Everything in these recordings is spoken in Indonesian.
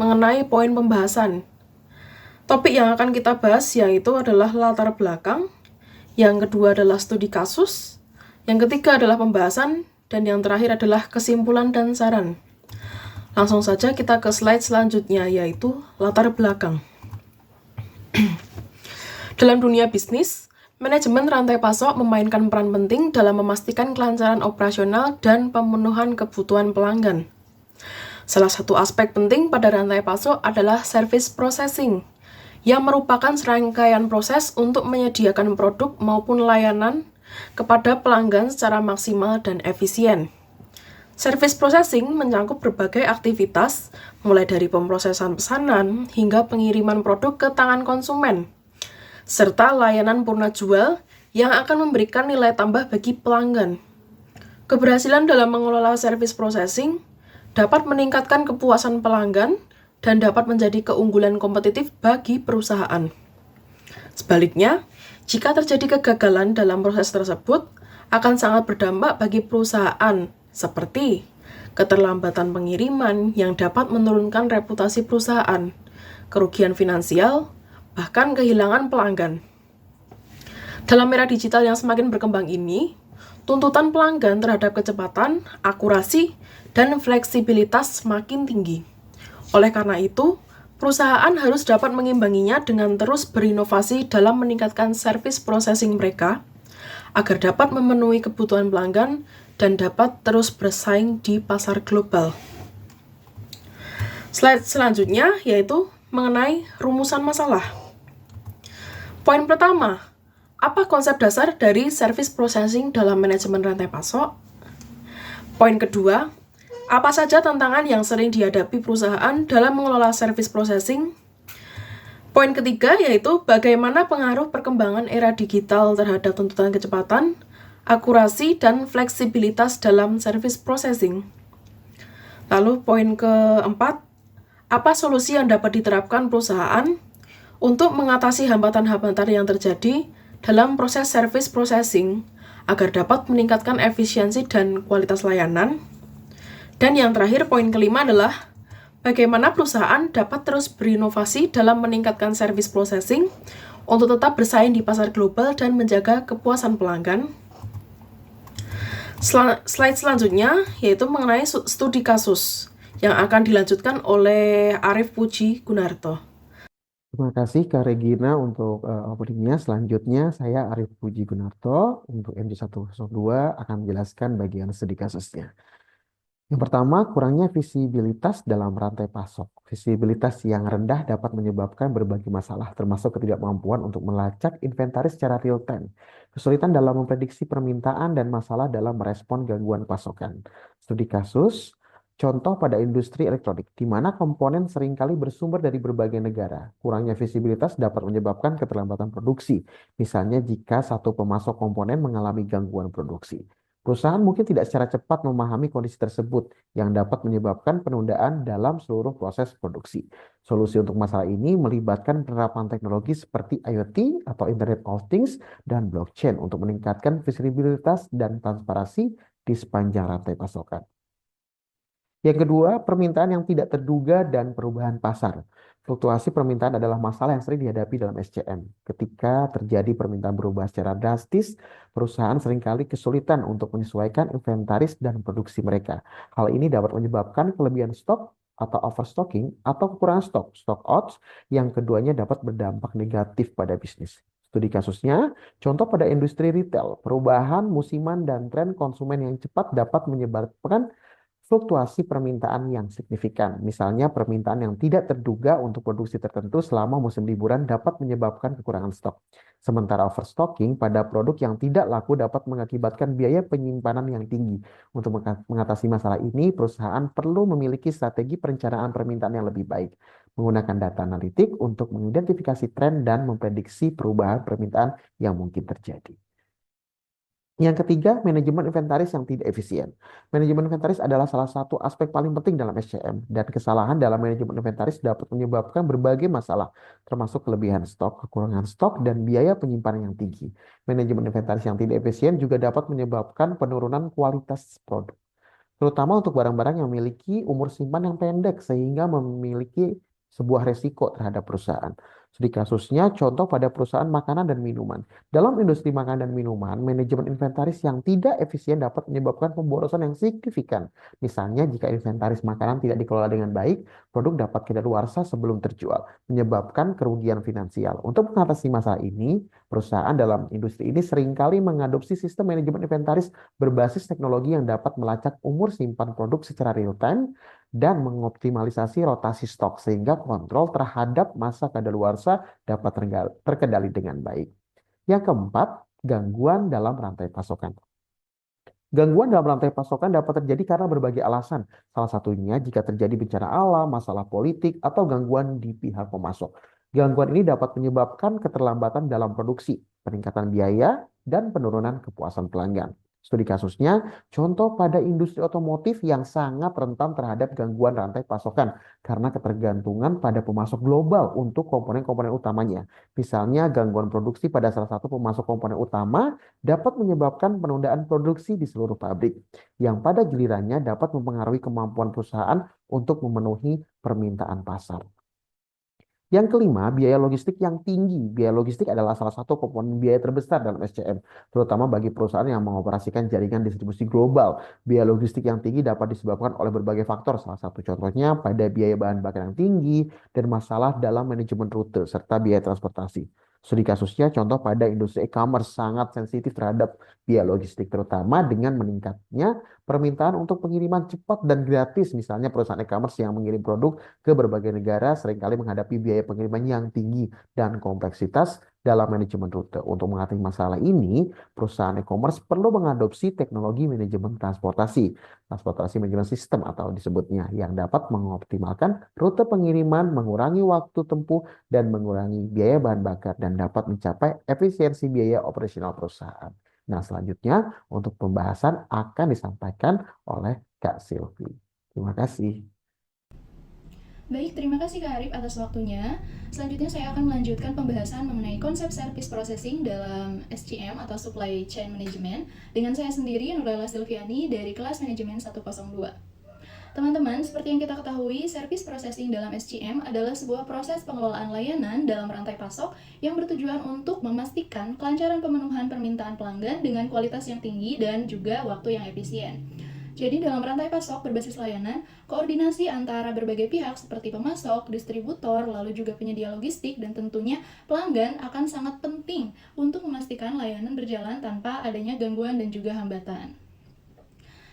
mengenai poin pembahasan. Topik yang akan kita bahas yaitu adalah latar belakang, yang kedua adalah studi kasus, yang ketiga adalah pembahasan, dan yang terakhir adalah kesimpulan dan saran. Langsung saja kita ke slide selanjutnya, yaitu latar belakang. Dalam dunia bisnis, manajemen rantai pasok memainkan peran penting dalam memastikan kelancaran operasional dan pemenuhan kebutuhan pelanggan. Salah satu aspek penting pada rantai pasok adalah service processing, yang merupakan serangkaian proses untuk menyediakan produk maupun layanan kepada pelanggan secara maksimal dan efisien. Service processing mencakup berbagai aktivitas, mulai dari pemrosesan pesanan hingga pengiriman produk ke tangan konsumen, serta layanan purna jual yang akan memberikan nilai tambah bagi pelanggan. Keberhasilan dalam mengelola service processing dapat meningkatkan kepuasan pelanggan dan dapat menjadi keunggulan kompetitif bagi perusahaan. Sebaliknya, jika terjadi kegagalan dalam proses tersebut, akan sangat berdampak bagi perusahaan, seperti keterlambatan pengiriman yang dapat menurunkan reputasi perusahaan, kerugian finansial, bahkan kehilangan pelanggan. Dalam era digital yang semakin berkembang ini, tuntutan pelanggan terhadap kecepatan, akurasi, dan fleksibilitas semakin tinggi. Oleh karena itu, perusahaan harus dapat mengimbanginya dengan terus berinovasi dalam meningkatkan service processing mereka, agar dapat memenuhi kebutuhan pelanggan dan dapat terus bersaing di pasar global. Slide selanjutnya yaitu mengenai rumusan masalah. Poin pertama, apa konsep dasar dari service processing dalam manajemen rantai pasok? Poin kedua, apa saja tantangan yang sering dihadapi perusahaan dalam mengelola service processing? Poin ketiga yaitu bagaimana pengaruh perkembangan era digital terhadap tuntutan kecepatan, akurasi, dan fleksibilitas dalam service processing. Lalu poin keempat, apa solusi yang dapat diterapkan perusahaan untuk mengatasi hambatan-hambatan yang terjadi dalam proses service processing agar dapat meningkatkan efisiensi dan kualitas layanan? Dan yang terakhir, poin kelima adalah bagaimana perusahaan dapat terus berinovasi dalam meningkatkan service processing untuk tetap bersaing di pasar global dan menjaga kepuasan pelanggan. Slide selanjutnya yaitu mengenai studi kasus yang akan dilanjutkan oleh Arief Puji Gunarto. Terima kasih Kak Regina untuk openingnya. Selanjutnya saya Arief Puji Gunarto untuk MJ102 akan menjelaskan bagian studi kasusnya. Yang pertama, kurangnya visibilitas dalam rantai pasok. Visibilitas yang rendah dapat menyebabkan berbagai masalah, termasuk ketidakmampuan untuk melacak inventaris secara real time, kesulitan dalam memprediksi permintaan, dan masalah dalam merespon gangguan pasokan. Studi kasus, contoh pada industri elektronik, di mana komponen seringkali bersumber dari berbagai negara. Kurangnya visibilitas dapat menyebabkan keterlambatan produksi, misalnya jika satu pemasok komponen mengalami gangguan produksi. Perusahaan mungkin tidak secara cepat memahami kondisi tersebut yang dapat menyebabkan penundaan dalam seluruh proses produksi. Solusi untuk masalah ini melibatkan penerapan teknologi seperti IoT atau Internet of Things dan blockchain untuk meningkatkan visibilitas dan transparansi di sepanjang rantai pasokan. Yang kedua, permintaan yang tidak terduga dan perubahan pasar. Fluktuasi permintaan adalah masalah yang sering dihadapi dalam SCM. Ketika terjadi permintaan berubah secara drastis, perusahaan seringkali kesulitan untuk menyesuaikan inventaris dan produksi mereka. Hal ini dapat menyebabkan kelebihan stok atau overstocking atau kekurangan stok, stock outs, yang keduanya dapat berdampak negatif pada bisnis. Studi kasusnya, contoh pada industri retail, perubahan musiman dan tren konsumen yang cepat dapat menyebabkan fluktuasi permintaan yang signifikan. Misalnya, permintaan yang tidak terduga untuk produksi tertentu selama musim liburan dapat menyebabkan kekurangan stok. Sementara overstocking pada produk yang tidak laku dapat mengakibatkan biaya penyimpanan yang tinggi. Untuk mengatasi masalah ini, perusahaan perlu memiliki strategi perencanaan permintaan yang lebih baik, menggunakan data analitik untuk mengidentifikasi tren dan memprediksi perubahan permintaan yang mungkin terjadi. Yang ketiga, manajemen inventaris yang tidak efisien. Manajemen inventaris adalah salah satu aspek paling penting dalam SCM, dan kesalahan dalam manajemen inventaris dapat menyebabkan berbagai masalah, termasuk kelebihan stok, kekurangan stok, dan biaya penyimpanan yang tinggi. Manajemen inventaris yang tidak efisien juga dapat menyebabkan penurunan kualitas produk. terutama untuk barang-barang yang memiliki umur simpan yang pendek sehingga memiliki sebuah resiko terhadap perusahaan. Studi kasusnya contoh pada perusahaan makanan dan minuman. Dalam industri makanan dan minuman, manajemen inventaris yang tidak efisien dapat menyebabkan pemborosan yang signifikan. Misalnya, jika inventaris makanan tidak dikelola dengan baik, produk dapat kedaluarsa sebelum terjual, menyebabkan kerugian finansial. Untuk mengatasi masalah ini, perusahaan dalam industri ini seringkali mengadopsi sistem manajemen inventaris berbasis teknologi yang dapat melacak umur simpan produk secara real time dan mengoptimalisasi rotasi stok sehingga kontrol terhadap masa kadaluarsa dapat terkendali dengan baik. Yang keempat, gangguan dalam rantai pasokan. Gangguan dalam rantai pasokan dapat terjadi karena berbagai alasan. Salah satunya jika terjadi bencana alam, masalah politik, atau gangguan di pihak pemasok. Gangguan ini dapat menyebabkan keterlambatan dalam produksi, peningkatan biaya, dan penurunan kepuasan pelanggan. Studi kasusnya, contoh pada industri otomotif yang sangat rentan terhadap gangguan rantai pasokan karena ketergantungan pada pemasok global untuk komponen-komponen utamanya. Misalnya, gangguan produksi pada salah satu pemasok komponen utama dapat menyebabkan penundaan produksi di seluruh pabrik, yang pada gilirannya dapat mempengaruhi kemampuan perusahaan untuk memenuhi permintaan pasar. Yang kelima, biaya logistik yang tinggi. Biaya logistik adalah salah satu komponen biaya terbesar dalam SCM, terutama bagi perusahaan yang mengoperasikan jaringan distribusi global. Biaya logistik yang tinggi dapat disebabkan oleh berbagai faktor. Salah satu contohnya pada biaya bahan bakar yang tinggi dan masalah dalam manajemen rute serta biaya transportasi. Studi kasusnya contoh pada industri e-commerce sangat sensitif terhadap biaya logistik, terutama dengan meningkatnya permintaan untuk pengiriman cepat dan gratis. Misalnya perusahaan e-commerce yang mengirim produk ke berbagai negara seringkali menghadapi biaya pengiriman yang tinggi dan kompleksitas dalam manajemen rute. Untuk mengatasi masalah ini, perusahaan e-commerce perlu mengadopsi teknologi manajemen transportasi manajemen sistem atau disebutnya, yang dapat mengoptimalkan rute pengiriman, mengurangi waktu tempuh, dan mengurangi biaya bahan bakar, dan dapat mencapai efisiensi biaya operasional perusahaan. Nah, selanjutnya untuk pembahasan akan disampaikan oleh Kak Silvi. Terima kasih. Baik, terima kasih Kak Arif atas waktunya. Selanjutnya saya akan melanjutkan pembahasan mengenai konsep service processing dalam SCM atau Supply Chain Management dengan saya sendiri, Nurlela Silviani dari kelas manajemen 102. Teman-teman, seperti yang kita ketahui, service processing dalam SCM adalah sebuah proses pengelolaan layanan dalam rantai pasok yang bertujuan untuk memastikan kelancaran pemenuhan permintaan pelanggan dengan kualitas yang tinggi dan juga waktu yang efisien. Jadi dalam rantai pasok berbasis layanan, koordinasi antara berbagai pihak seperti pemasok, distributor, lalu juga penyedia logistik, dan tentunya pelanggan akan sangat penting untuk memastikan layanan berjalan tanpa adanya gangguan dan juga hambatan.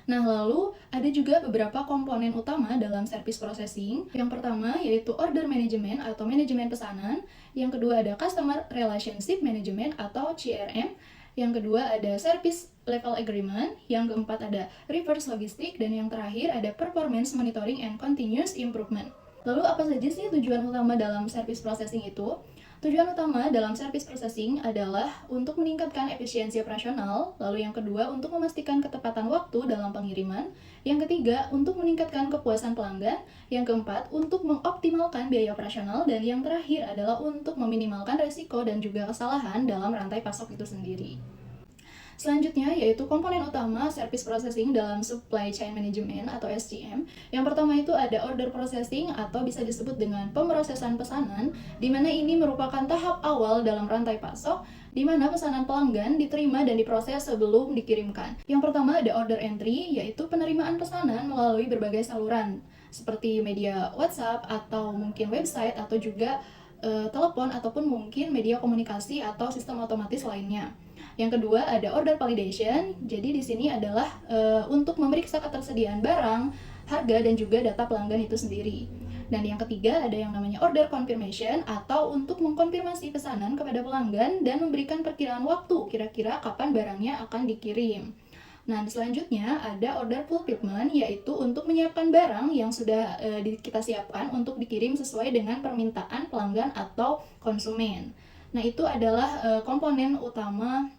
Nah, lalu ada juga beberapa komponen utama dalam service processing. Yang pertama yaitu order management atau manajemen pesanan. Yang kedua ada customer relationship management atau CRM. Yang kedua ada service level agreement. Yang keempat ada reverse logistik. Dan yang terakhir ada performance monitoring and continuous improvement. Lalu apa saja sih tujuan utama dalam service processing itu? Tujuan utama dalam service processing adalah untuk meningkatkan efisiensi operasional, lalu yang kedua untuk memastikan ketepatan waktu dalam pengiriman, yang ketiga untuk meningkatkan kepuasan pelanggan, yang keempat untuk mengoptimalkan biaya operasional, dan yang terakhir adalah untuk meminimalkan resiko dan juga kesalahan dalam rantai pasok itu sendiri. Selanjutnya yaitu komponen utama service processing dalam supply chain management atau SCM. Yang pertama itu ada order processing atau bisa disebut dengan pemrosesan pesanan, di mana ini merupakan tahap awal dalam rantai pasok di mana pesanan pelanggan diterima dan diproses sebelum dikirimkan. Yang pertama ada order entry, yaitu penerimaan pesanan melalui berbagai saluran seperti media WhatsApp atau mungkin website atau juga telepon ataupun mungkin media komunikasi atau sistem otomatis lainnya. Yang kedua ada order validation. Jadi di sini adalah untuk memeriksa ketersediaan barang, harga dan juga data pelanggan itu sendiri. Dan yang ketiga ada yang namanya order confirmation atau untuk mengkonfirmasi pesanan kepada pelanggan dan memberikan perkiraan waktu kira-kira kapan barangnya akan dikirim. Nah, selanjutnya ada order fulfillment, yaitu untuk menyiapkan barang yang sudah kita siapkan untuk dikirim sesuai dengan permintaan pelanggan atau konsumen. Nah, itu adalah komponen utama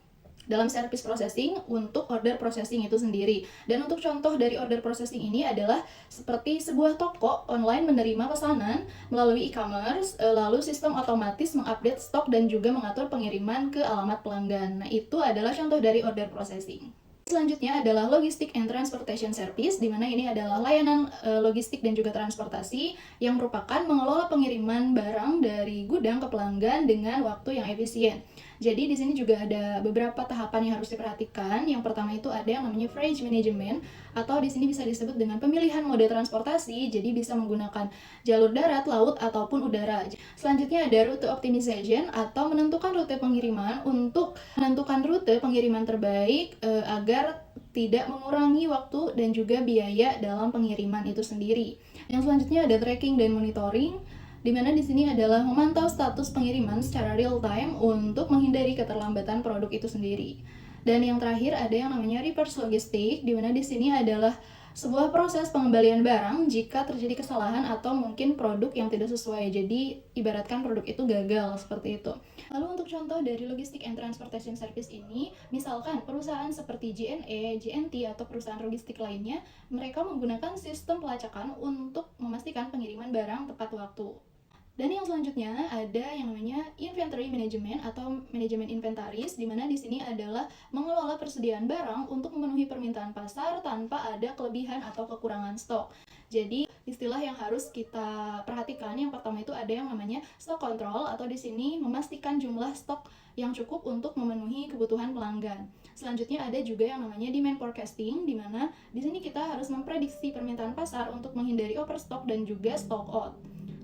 dalam service processing untuk order processing itu sendiri. Dan untuk contoh dari order processing ini adalah seperti sebuah toko online menerima pesanan melalui e-commerce, lalu sistem otomatis mengupdate stok dan juga mengatur pengiriman ke alamat pelanggan. Nah, itu adalah contoh dari order processing. Selanjutnya adalah Logistic and Transportation Service, di mana ini adalah layanan logistik dan juga transportasi yang merupakan mengelola pengiriman barang dari gudang ke pelanggan dengan waktu yang efisien. Jadi di sini juga ada beberapa tahapan yang harus diperhatikan. Yang pertama itu ada yang namanya freight management, atau di sini bisa disebut dengan pemilihan mode transportasi. Jadi bisa menggunakan jalur darat, laut, ataupun udara. Selanjutnya ada route optimization, atau menentukan rute pengiriman untuk menentukan rute pengiriman terbaik agar tidak mengurangi waktu dan juga biaya dalam pengiriman itu sendiri. Yang selanjutnya ada tracking dan monitoring, di mana di sini adalah memantau status pengiriman secara real time untuk menghindari keterlambatan produk itu sendiri. Dan yang terakhir ada yang namanya reverse logistik, di mana di sini adalah sebuah proses pengembalian barang jika terjadi kesalahan atau mungkin produk yang tidak sesuai. Jadi ibaratkan produk itu gagal seperti itu. Lalu untuk contoh dari Logistic and Transportation Service ini, misalkan perusahaan seperti JNE, JNT, atau perusahaan logistik lainnya, mereka menggunakan sistem pelacakan untuk memastikan pengiriman barang tepat waktu. Dan yang selanjutnya ada yang namanya inventory management atau manajemen inventaris, di mana di sini adalah mengelola persediaan barang untuk memenuhi permintaan pasar tanpa ada kelebihan atau kekurangan stok. Jadi istilah yang harus kita perhatikan yang pertama itu ada yang namanya stock control, atau di sini memastikan jumlah stok yang cukup untuk memenuhi kebutuhan pelanggan. Selanjutnya ada juga yang namanya demand forecasting, di mana di sini kita harus memprediksi permintaan pasar untuk menghindari overstock dan juga stock out.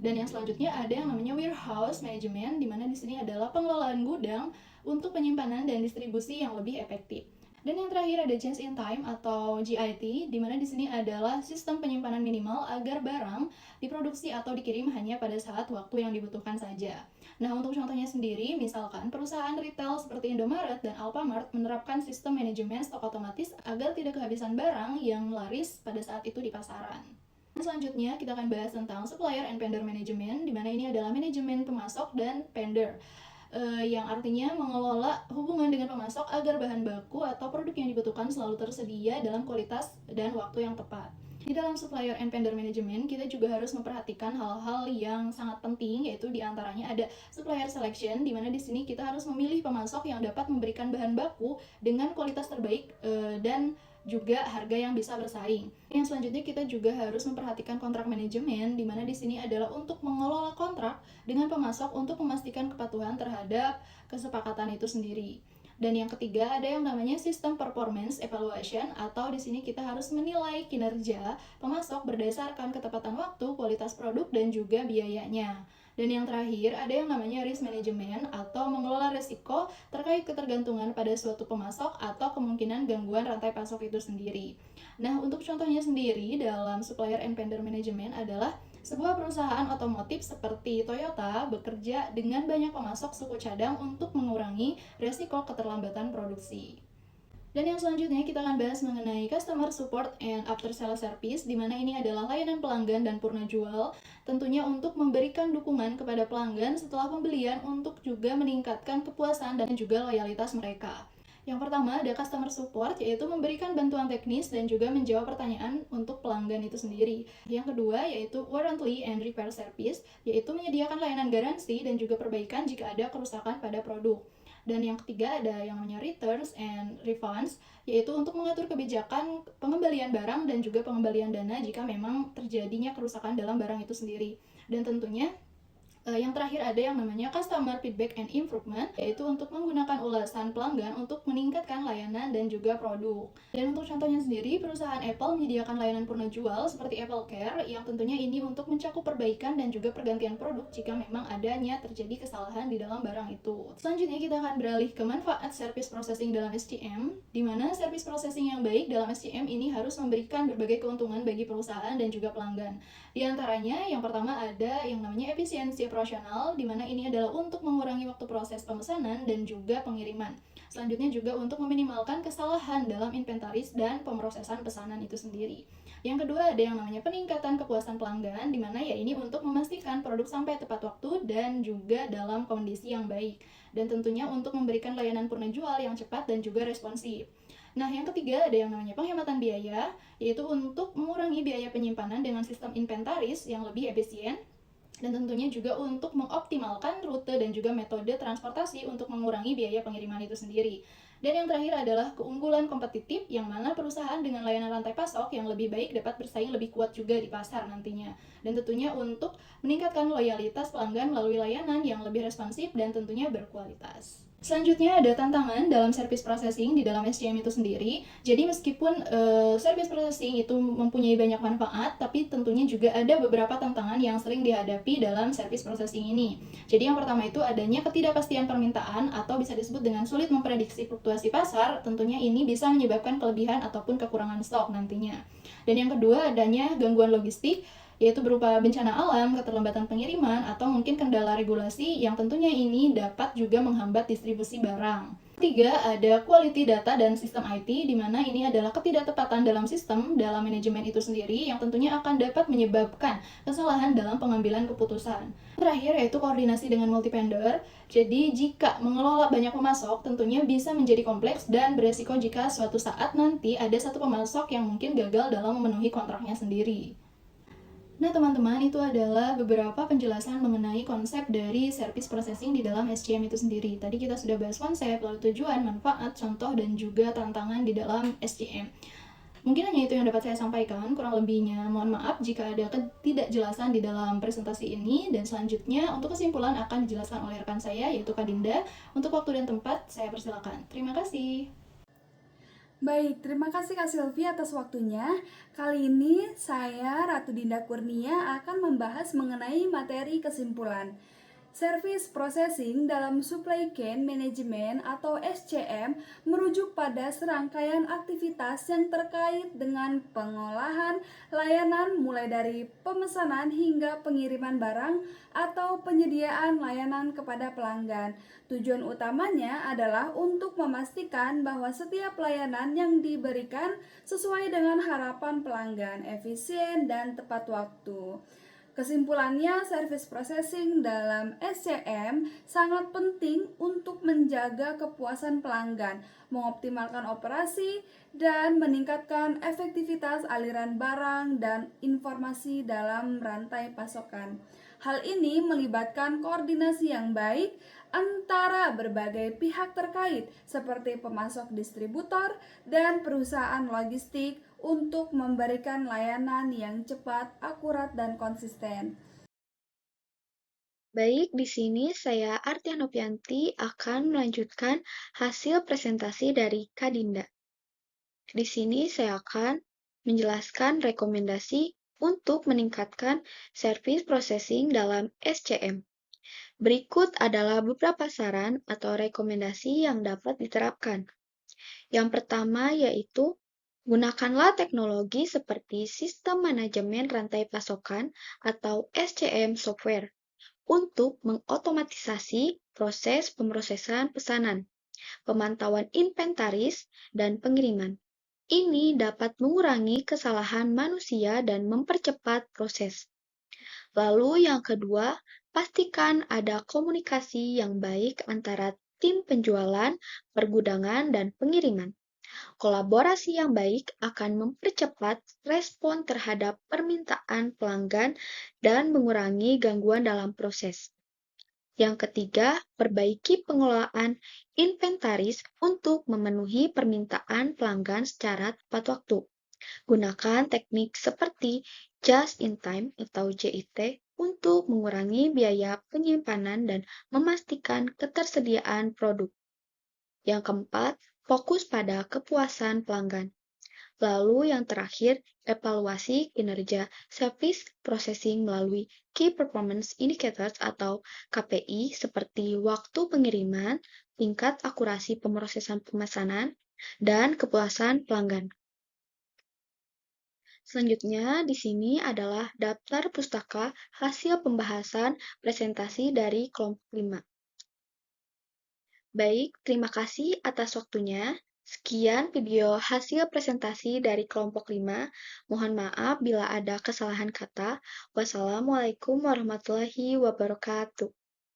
Dan yang selanjutnya ada yang namanya warehouse management, di mana di sini adalah pengelolaan gudang untuk penyimpanan dan distribusi yang lebih efektif. Dan yang terakhir ada just in time atau JIT, di mana di sini adalah sistem penyimpanan minimal agar barang diproduksi atau dikirim hanya pada saat waktu yang dibutuhkan saja. Nah, untuk contohnya sendiri, misalkan perusahaan retail seperti Indomaret dan Alfamart menerapkan sistem manajemen stok otomatis agar tidak kehabisan barang yang laris pada saat itu di pasaran. Selanjutnya kita akan bahas tentang supplier and vendor management, di mana ini adalah manajemen pemasok dan vendor, yang artinya mengelola hubungan dengan pemasok agar bahan baku atau produk yang dibutuhkan selalu tersedia dalam kualitas dan waktu yang tepat. Di dalam supplier and vendor management, kita juga harus memperhatikan hal-hal yang sangat penting, yaitu diantaranya ada supplier selection, di mana di sini kita harus memilih pemasok yang dapat memberikan bahan baku dengan kualitas terbaik dan juga harga yang bisa bersaing. Yang selanjutnya kita juga harus memperhatikan kontrak manajemen, di mana di sini adalah untuk mengelola kontrak dengan pemasok untuk memastikan kepatuhan terhadap kesepakatan itu sendiri. Dan yang ketiga ada yang namanya sistem performance evaluation, atau di sini kita harus menilai kinerja pemasok berdasarkan ketepatan waktu, kualitas produk, dan juga biayanya. Dan yang terakhir ada yang namanya risk management, atau mengelola risiko terkait ketergantungan pada suatu pemasok atau kemungkinan gangguan rantai pasok itu sendiri. Nah, untuk contohnya sendiri dalam supplier and vendor management adalah sebuah perusahaan otomotif seperti Toyota bekerja dengan banyak pemasok suku cadang untuk mengurangi risiko keterlambatan produksi. Dan yang selanjutnya kita akan bahas mengenai customer support and after sales service, di mana ini adalah layanan pelanggan dan purna jual, tentunya untuk memberikan dukungan kepada pelanggan setelah pembelian untuk juga meningkatkan kepuasan dan juga loyalitas mereka. Yang pertama ada customer support, yaitu memberikan bantuan teknis dan juga menjawab pertanyaan untuk pelanggan itu sendiri. Yang kedua yaitu warranty and repair service, yaitu menyediakan layanan garansi dan juga perbaikan jika ada kerusakan pada produk. Dan yang ketiga ada yang namanya returns and refunds, yaitu untuk mengatur kebijakan pengembalian barang dan juga pengembalian dana jika memang terjadinya kerusakan dalam barang itu sendiri. Dan tentunya yang terakhir ada yang namanya customer feedback and improvement, yaitu untuk menggunakan ulasan pelanggan untuk meningkatkan layanan dan juga produk. Dan untuk contohnya sendiri, perusahaan Apple menyediakan layanan purna jual seperti Apple Care, yang tentunya ini untuk mencakup perbaikan dan juga pergantian produk jika memang adanya terjadi kesalahan di dalam barang itu. Selanjutnya kita akan beralih ke manfaat service processing dalam SCM, di mana service processing yang baik dalam SCM ini harus memberikan berbagai keuntungan bagi perusahaan dan juga pelanggan. Di antaranya yang pertama ada yang namanya efisiensi operasional, di mana ini adalah untuk mengurangi waktu proses pemesanan dan juga pengiriman. Selanjutnya juga untuk meminimalkan kesalahan dalam inventaris dan pemrosesan pesanan itu sendiri. Yang kedua ada yang namanya peningkatan kepuasan pelanggan, di mana ya ini untuk memastikan produk sampai tepat waktu dan juga dalam kondisi yang baik. Dan tentunya untuk memberikan layanan purna jual yang cepat dan juga responsif. Nah, yang ketiga ada yang namanya penghematan biaya, yaitu untuk mengurangi biaya penyimpanan dengan sistem inventaris yang lebih efisien, dan tentunya juga untuk mengoptimalkan rute dan juga metode transportasi untuk mengurangi biaya pengiriman itu sendiri. Dan yang terakhir adalah keunggulan kompetitif, yang mana perusahaan dengan layanan rantai pasok yang lebih baik dapat bersaing lebih kuat juga di pasar nantinya. Dan tentunya untuk meningkatkan loyalitas pelanggan melalui layanan yang lebih responsif dan tentunya berkualitas. Selanjutnya ada tantangan dalam service processing di dalam SCM itu sendiri. Jadi meskipun service processing itu mempunyai banyak manfaat, tapi tentunya juga ada beberapa tantangan yang sering dihadapi dalam service processing ini. Jadi yang pertama itu adanya ketidakpastian permintaan atau bisa disebut dengan sulit memprediksi fluktuasi pasar. Tentunya ini bisa menyebabkan kelebihan ataupun kekurangan stok nantinya. Dan yang kedua adanya gangguan logistik, yaitu berupa bencana alam, keterlambatan pengiriman, atau mungkin kendala regulasi yang tentunya ini dapat juga menghambat distribusi barang. Ketiga, ada quality data dan sistem IT, di mana ini adalah ketidaktepatan dalam sistem, dalam manajemen itu sendiri, yang tentunya akan dapat menyebabkan kesalahan dalam pengambilan keputusan. Terakhir, yaitu koordinasi dengan multi vendor. Jadi, jika mengelola banyak pemasok, tentunya bisa menjadi kompleks dan beresiko jika suatu saat nanti ada satu pemasok yang mungkin gagal dalam memenuhi kontraknya sendiri. Nah, teman-teman, itu adalah beberapa penjelasan mengenai konsep dari service processing di dalam SCM itu sendiri. Tadi kita sudah bahas konsep, lalu tujuan, manfaat, contoh, dan juga tantangan di dalam SCM. Mungkin hanya itu yang dapat saya sampaikan, kurang lebihnya mohon maaf jika ada ketidakjelasan di dalam presentasi ini, dan selanjutnya untuk kesimpulan akan dijelaskan oleh rekan saya, yaitu Kak Dinda. Untuk waktu dan tempat, saya persilakan. Terima kasih. Baik, terima kasih Kak Silvi atas waktunya. Kali ini saya, Ratu Dinda Kurnia, akan membahas mengenai materi kesimpulan. Service Processing dalam Supply Chain Management atau SCM merujuk pada serangkaian aktivitas yang terkait dengan pengolahan layanan mulai dari pemesanan hingga pengiriman barang atau penyediaan layanan kepada pelanggan. Tujuan utamanya adalah untuk memastikan bahwa setiap layanan yang diberikan sesuai dengan harapan pelanggan, efisien dan tepat waktu. Kesimpulannya, service processing dalam SCM sangat penting untuk menjaga kepuasan pelanggan, mengoptimalkan operasi, dan meningkatkan efektivitas aliran barang dan informasi dalam rantai pasokan. Hal ini melibatkan koordinasi yang baik antara berbagai pihak terkait seperti pemasok distributor dan perusahaan logistik untuk memberikan layanan yang cepat, akurat, dan konsisten. Baik, di sini saya Artia Novianti akan melanjutkan hasil presentasi dari Kak Dinda. Di sini saya akan menjelaskan rekomendasi untuk meningkatkan service processing dalam SCM. Berikut adalah beberapa saran atau rekomendasi yang dapat diterapkan. Yang pertama yaitu gunakanlah teknologi seperti Sistem Manajemen Rantai Pasokan atau SCM software untuk mengotomatisasi proses pemrosesan pesanan, pemantauan inventaris, dan pengiriman. Ini dapat mengurangi kesalahan manusia dan mempercepat proses. Lalu yang kedua, pastikan ada komunikasi yang baik antara tim penjualan, pergudangan, dan pengiriman. Kolaborasi yang baik akan mempercepat respon terhadap permintaan pelanggan dan mengurangi gangguan dalam proses. Yang ketiga, perbaiki pengelolaan inventaris untuk memenuhi permintaan pelanggan secara tepat waktu. Gunakan teknik seperti just in time atau JIT untuk mengurangi biaya penyimpanan dan memastikan ketersediaan produk. Yang keempat, fokus pada kepuasan pelanggan. Lalu yang terakhir, evaluasi kinerja service processing melalui Key Performance Indicators atau KPI seperti waktu pengiriman, tingkat akurasi pemrosesan pemesanan, dan kepuasan pelanggan. Selanjutnya, di sini adalah daftar pustaka hasil pembahasan presentasi dari kelompok 5. Baik, terima kasih atas waktunya. Sekian video hasil presentasi dari kelompok 5. Mohon maaf bila ada kesalahan kata. Wassalamualaikum warahmatullahi wabarakatuh.